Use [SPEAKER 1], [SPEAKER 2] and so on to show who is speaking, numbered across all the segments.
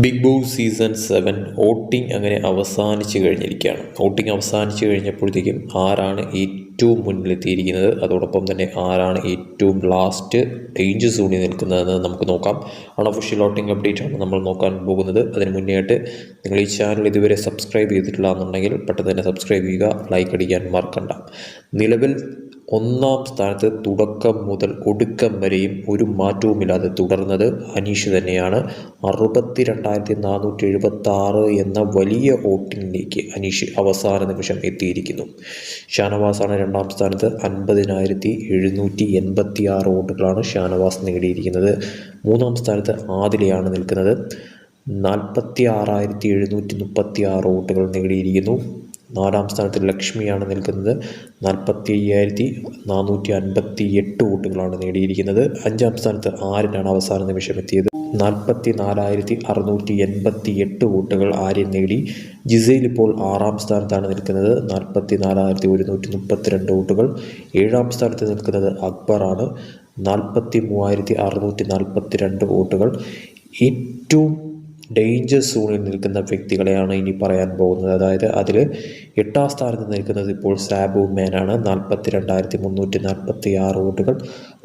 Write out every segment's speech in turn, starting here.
[SPEAKER 1] Big boss season 7 voting അങ്ങനെ അവസാനിച്ച് കഴിഞ്ഞിരിക്കുകയാണ്. വോട്ടിംഗ് അവസാനിച്ച് കഴിഞ്ഞപ്പോഴത്തേക്കും ആരാണ് ഏറ്റവും മുന്നിലെത്തിയിരിക്കുന്നത്, അതോടൊപ്പം തന്നെ ആരാണ് ഏറ്റവും ലാസ്റ്റ് ഡേഞ്ചർ സോണിൽ നിൽക്കുന്നതെന്ന് നമുക്ക് നോക്കാം. അൺഒഫീഷ്യൽ വോട്ടിംഗ് അപ്ഡേറ്റ് ആണ് നമ്മൾ നോക്കാൻ പോകുന്നത്. അതിന് മുന്നേ ആയിട്ട് നിങ്ങൾ ഈ ചാനൽ ഇതുവരെ സബ്സ്ക്രൈബ് ചെയ്തിട്ടില്ല എന്നുണ്ടെങ്കിൽ പെട്ടെന്ന് തന്നെ സബ്സ്ക്രൈബ് ചെയ്യുക, ലൈക്ക് അടിക്കാൻ മറക്കണ്ട. നിലവിൽ ഒന്നാം സ്ഥാനത്ത് തുടക്കം മുതൽ ഒടുക്കം വരെയും ഒരു മാറ്റവുമില്ലാതെ തുടർന്നത് അനീഷ് തന്നെയാണ്. 62,476 എന്ന വലിയ വോട്ടിങ്ങിലേക്ക് അനീഷ് അവസാന നിമിഷം എത്തിയിരിക്കുന്നു. ഷാനവാസാണ് രണ്ടാം സ്ഥാനത്ത്. 50,786 വോട്ടുകളാണ് ഷാനവാസ് നേടിയിരിക്കുന്നത്. മൂന്നാം സ്ഥാനത്ത് ആദിലയാണ് നിൽക്കുന്നത്. 46,736 വോട്ടുകൾ നേടിയിരിക്കുന്നു. നാലാം സ്ഥാനത്ത് ലക്ഷ്മിയാണ് നിൽക്കുന്നത്. 45,458 വോട്ടുകളാണ് നേടിയിരിക്കുന്നത്. അഞ്ചാം സ്ഥാനത്ത് ആര്യനാണ് അവസാന നിമിഷം എത്തിയത്. 44,688 വോട്ടുകൾ ആര്യൻ നേടി. ജിസയിൽ ഇപ്പോൾ ആറാം സ്ഥാനത്താണ് നിൽക്കുന്നത്. 44,132 വോട്ടുകൾ. ഏഴാം സ്ഥാനത്ത് നിൽക്കുന്നത് അക്ബറാണ്. 43,642 വോട്ടുകൾ. ഏറ്റവും ഡേഞ്ചർ സോണിൽ നിൽക്കുന്ന വ്യക്തികളെയാണ് ഇനി പറയാൻ പോകുന്നത്. അതായത് അതിൽ എട്ടാം സ്ഥാനത്ത് നിൽക്കുന്നത് ഇപ്പോൾ സാബു മാനാണ്. 42,346 വോട്ടുകൾ.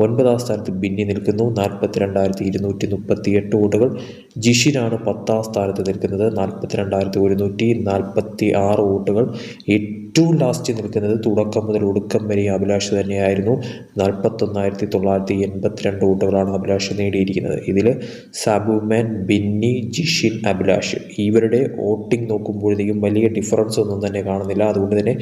[SPEAKER 1] ഒൻപതാം സ്ഥാനത്ത് ബിന്നി നിൽക്കുന്നു. 42,238 വോട്ടുകൾ. ജിഷിനാണ് 10ാം സ്ഥാനത്ത് നിൽക്കുന്നത്. 42,146 വോട്ടുകൾ. ഏറ്റവും ലാസ്റ്റ് നിൽക്കുന്നത് തുടക്കം മുതൽ ഒടുക്കം വരെ അഭിലാഷ് തന്നെയായിരുന്നു. 41,982 വോട്ടുകളാണ് അഭിലാഷ് നേടിയിരിക്കുന്നത്. ഇതിൽ സാബുമാൻ, ബിന്നി, ജിഷിൻ, അഭിലാഷ് ഇവരുടെ വോട്ടിംഗ് നോക്കുമ്പോഴത്തേക്കും വലിയ ഡിഫറൻസ് ഒന്നും തന്നെ കാണുന്നില്ല. അതുകൊണ്ട് തന്നെ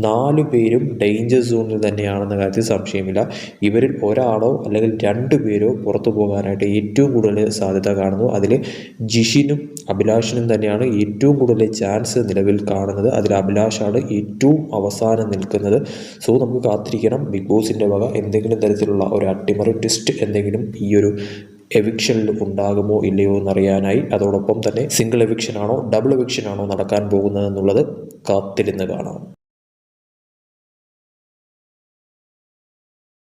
[SPEAKER 1] 4 പേരും ഡേഞ്ചർ സോണിൽ തന്നെയാണെന്ന കാര്യത്തിൽ സംശയമില്ല. ഇവരിൽ ഒരാളോ അല്ലെങ്കിൽ 2 പേരോ പുറത്തു പോകാനായിട്ട് ഏറ്റവും കൂടുതൽ സാധ്യത കാണുന്നു. അതിൽ ജിഷിനും അഭിലാഷിനും തന്നെയാണ് ഏറ്റവും കൂടുതൽ ചാൻസ് നിലവിൽ കാണുന്നത്. അതിൽ അഭിലാഷാണ് ഏറ്റവും അവസാനം നിൽക്കുന്നത്. സോ നമുക്ക് കാത്തിരിക്കണം ബിഗ് ബോസിൻ്റെ വക എന്തെങ്കിലും തരത്തിലുള്ള ഒരു അട്ടിമറി ട്വിസ്റ്റ് എന്തെങ്കിലും ഈ ഒരു എവിക്ഷനിൽ ഉണ്ടാകുമോ ഇല്ലയോ എന്നറിയാനായി. അതോടൊപ്പം തന്നെ സിംഗിൾ എവിക്ഷൻ ആണോ ഡബിൾ എവിക്ഷൻ ആണോ നടക്കാൻ പോകുന്നത് എന്നുള്ളത് കാത്തിരുന്ന് കാണാം.